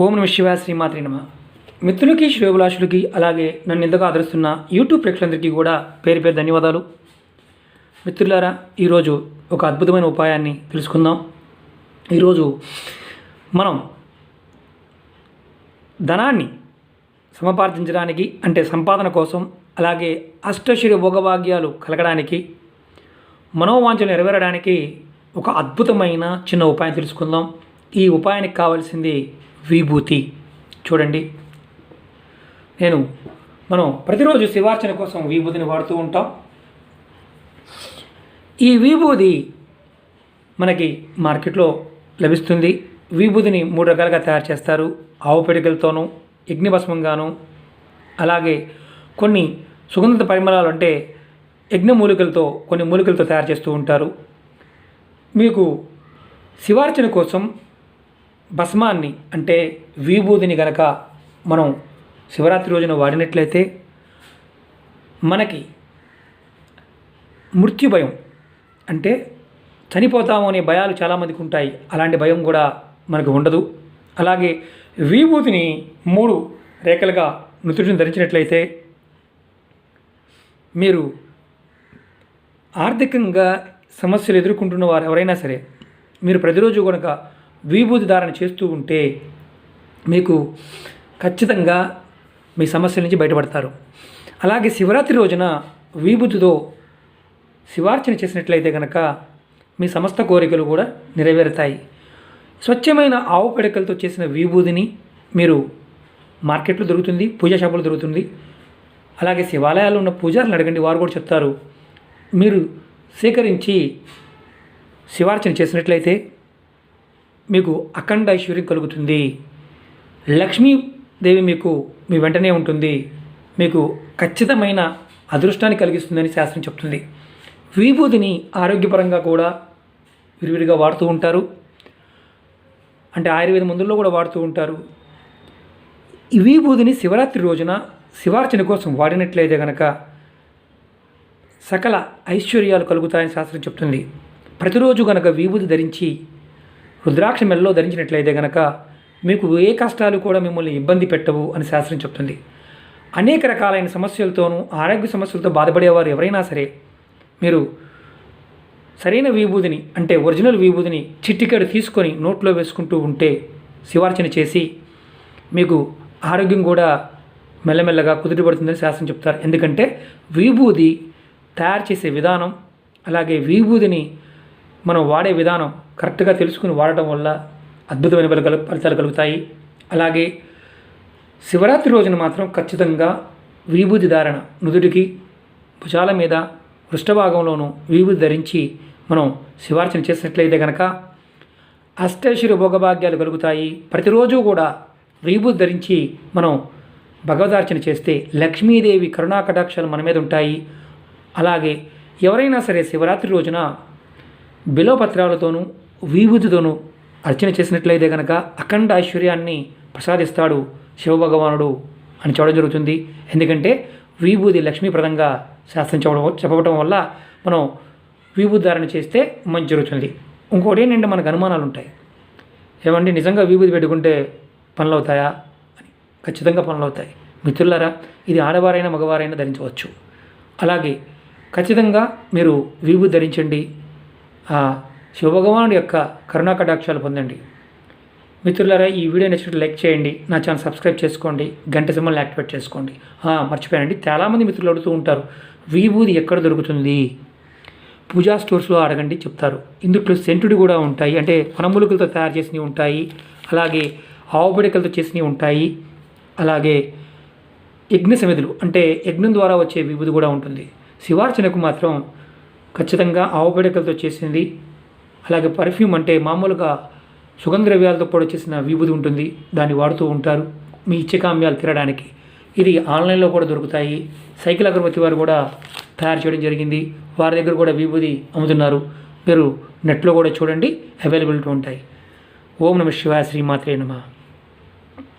ఓం నమ శివాయ శ్రీమాత్రే నమ. మిత్రులకి శ్రేయోభిలాషులకి అలాగే నన్ను ఎంతగా ఆదరిస్తున్న యూట్యూబ్ ప్రేక్షకులందరికీ కూడా పేరు పేరు ధన్యవాదాలు. మిత్రులారా, ఈరోజు ఒక అద్భుతమైన ఉపాయాన్ని తెలుసుకుందాం. ఈరోజు మనం ధనాన్ని సమపార్జించడానికి అంటే సంపాదన కోసం, అలాగే అష్టైశ్వర్య భోగభాగ్యాలు కలగడానికి, మనోవాంఛలు నెరవేరడానికి ఒక అద్భుతమైన చిన్న ఉపాయం తెలుసుకుందాం. ఈ ఉపాయానికి కావాల్సింది విభూతి. చూడండి, మనం ప్రతిరోజు శివార్చన కోసం విభూతిని వాడుతూ ఉంటాం. ఈ విభూతి మనకి మార్కెట్లో లభిస్తుంది. విభూతిని 3 రకాలుగా తయారు చేస్తారు. ఆవు పిడికలతోనూ, యజ్ఞభస్మంగాను, అలాగే కొన్ని సుగంధ పరిమళాలు అంటే యజ్ఞ మూలికలతో, కొన్ని మూలికలతో తయారు చేస్తూ ఉంటారు. మీకు శివార్చన కోసం భస్మాన్ని అంటే విభూతిని గనక మనం శివరాత్రి రోజున వాడినట్లయితే మనకి మృత్యు భయం అంటే చనిపోతాము అనే భయాలు చాలామందికి ఉంటాయి. అలాంటి భయం కూడా మనకు ఉండదు. అలాగే విభూతిని 3 రేఖలుగా నుదుటిని ధరించినట్లయితే మీరు ఆర్థికంగా సమస్యలు ఎదుర్కొంటున్న వారు ఎవరైనా సరే, మీరు ప్రతిరోజు కనుక విభూతి ధారణ చేస్తూ ఉంటే మీకు ఖచ్చితంగా మీ సమస్యల నుంచి బయటపడతారు. అలాగే శివరాత్రి రోజున విభూతితో శివార్చన చేసినట్లయితే కనుక మీ సమస్త కోరికలు కూడా నెరవేరుతాయి. స్వచ్ఛమైన ఆవు పిడకలతో చేసిన విభూతిని మీరు మార్కెట్లో దొరుకుతుంది, పూజా షాపులో దొరుకుతుంది. అలాగే శివాలయాల్లో ఉన్న పూజారులను అడగండి, వారు కూడా చెప్తారు. మీరు సేకరించి శివార్చన చేసినట్లయితే మీకు అఖండ ఐశ్వర్యం కలుగుతుంది. లక్ష్మీదేవి మీ వెంటనే ఉంటుంది. మీకు ఖచ్చితమైన అదృష్టాన్ని కలిగిస్తుందని శాస్త్రం చెప్తుంది. విభూతిని ఆరోగ్యపరంగా కూడా విరివిరిగా వాడుతూ ఉంటారు. అంటే ఆయుర్వేద మందుల్లో కూడా వాడుతూ ఉంటారు. ఈ విభూతిని శివరాత్రి రోజున శివార్చన కోసం వాడినట్లయితే కనుక సకల ఐశ్వర్యాలు కలుగుతాయని శాస్త్రం చెప్తుంది. ప్రతిరోజు కనుక విభూతి ధరించి రుద్రాక్ష మెల్లో ధరించినట్లయితే కనుక మీకు ఏ కష్టాలు కూడా మిమ్మల్ని ఇబ్బంది పెట్టవు అని శాస్త్రం చెప్తుంది. అనేక రకాలైన సమస్యలతోనూ, ఆరోగ్య సమస్యలతో బాధపడేవారు ఎవరైనా సరే మీరు సరైన విభూతిని అంటే ఒరిజినల్ విభూతిని చిట్టికెడు తీసుకొని నోట్లో వేసుకుంటూ ఉంటే, శివార్చన చేసి మీకు ఆరోగ్యం కూడా మెల్లమెల్లగా కుదుటపడుతుందని శాస్త్రం చెప్తారు. ఎందుకంటే విభూతి తయారు చేసే విధానం, అలాగే విభూతిని మనం వాడే విధానం కరెక్ట్గా తెలుసుకుని వాడటం వల్ల అద్భుతమైన ఫలితాలు కలుగుతాయి. అలాగే శివరాత్రి రోజున మాత్రం ఖచ్చితంగా విభూతి ధారణ నుదుటికి, భుజాల మీద, పృష్ఠభాగంలోనూ విభూతి ధరించి మనం శివార్చన చేసినట్లయితే కనుక అష్టైశ్వర్య భోగభాగ్యాలు కలుగుతాయి. ప్రతిరోజు కూడా విభూతి ధరించి మనం భగవదార్చన చేస్తే లక్ష్మీదేవి కరుణా కటాక్షాలు మన మీద ఉంటాయి. అలాగే ఎవరైనా సరే శివరాత్రి రోజున బిల్వపత్రాలతోనూ విభూతితోనూ అర్చన చేసినట్లయితే కనుక అఖండ ఐశ్వర్యాన్ని ప్రసాదిస్తాడు శివభగవానుడు అని చూడడం జరుగుతుంది. ఎందుకంటే విభూతి లక్ష్మీప్రదంగా శాస్త్రం చెప్పడం వల్ల మనం విభూతి ధారణ చేస్తే మంచి జరుగుతుంది. ఇంకోటి ఏంటంటే మనకు అనుమానాలు ఉంటాయి. ఏమండి, నిజంగా విభూతి పెట్టుకుంటే పనులు అవుతాయా అని. ఖచ్చితంగా పనులు అవుతాయి. మిత్రులారా, ఇది ఆడవారైనా మగవారైనా ధరించవచ్చు. అలాగే ఖచ్చితంగా మీరు విభూతి ధరించండి. శివభగవానుడి యొక్క కరుణా కటాక్షాలు పొందండి. మిత్రులారా, ఈ వీడియో నచ్చినట్టు లైక్ చేయండి, నా ఛానల్ సబ్స్క్రైబ్ చేసుకోండి, గంట సింబల్ని యాక్టివేట్ చేసుకోండి. మర్చిపోయానండి, చాలామంది మిత్రులు అడుగుతూ ఉంటారు, విభూతి ఎక్కడ దొరుకుతుంది? పూజా స్టోర్స్లో అడగండి, చెప్తారు. ఇందులో సెంటుడు కూడా ఉంటాయి, అంటే వనమూలికలతో తయారు చేసినవి ఉంటాయి. అలాగే ఆవు పిడకలతో చేసినవి ఉంటాయి. అలాగే యజ్ఞ సమిధులు అంటే యజ్ఞం ద్వారా వచ్చే విభూతి కూడా ఉంటుంది. శివార్చనకు మాత్రం ఖచ్చితంగా ఆవు పిడకలతో చేసింది, అలాగే పర్ఫ్యూమ్ అంటే మామూలుగా సుగంధ ద్రవ్యాలతో కూడా చేసిన విభూతి ఉంటుంది. దాన్ని వాడుతూ ఉంటారు మీ ఇచ్చకామ్యాలు తీరడానికి. ఇది ఆన్లైన్లో కూడా దొరుకుతాయి. సైకిల్ అగరబత్తి వారు కూడా తయారు చేయడం జరిగింది. వారి దగ్గర కూడా విభూతి అమ్ముతున్నారు. మీరు నెట్లో కూడా చూడండి, అవైలబిలిటీ ఉంటాయి. ఓం నమ శివాయ శ్రీమాత్రే నమః.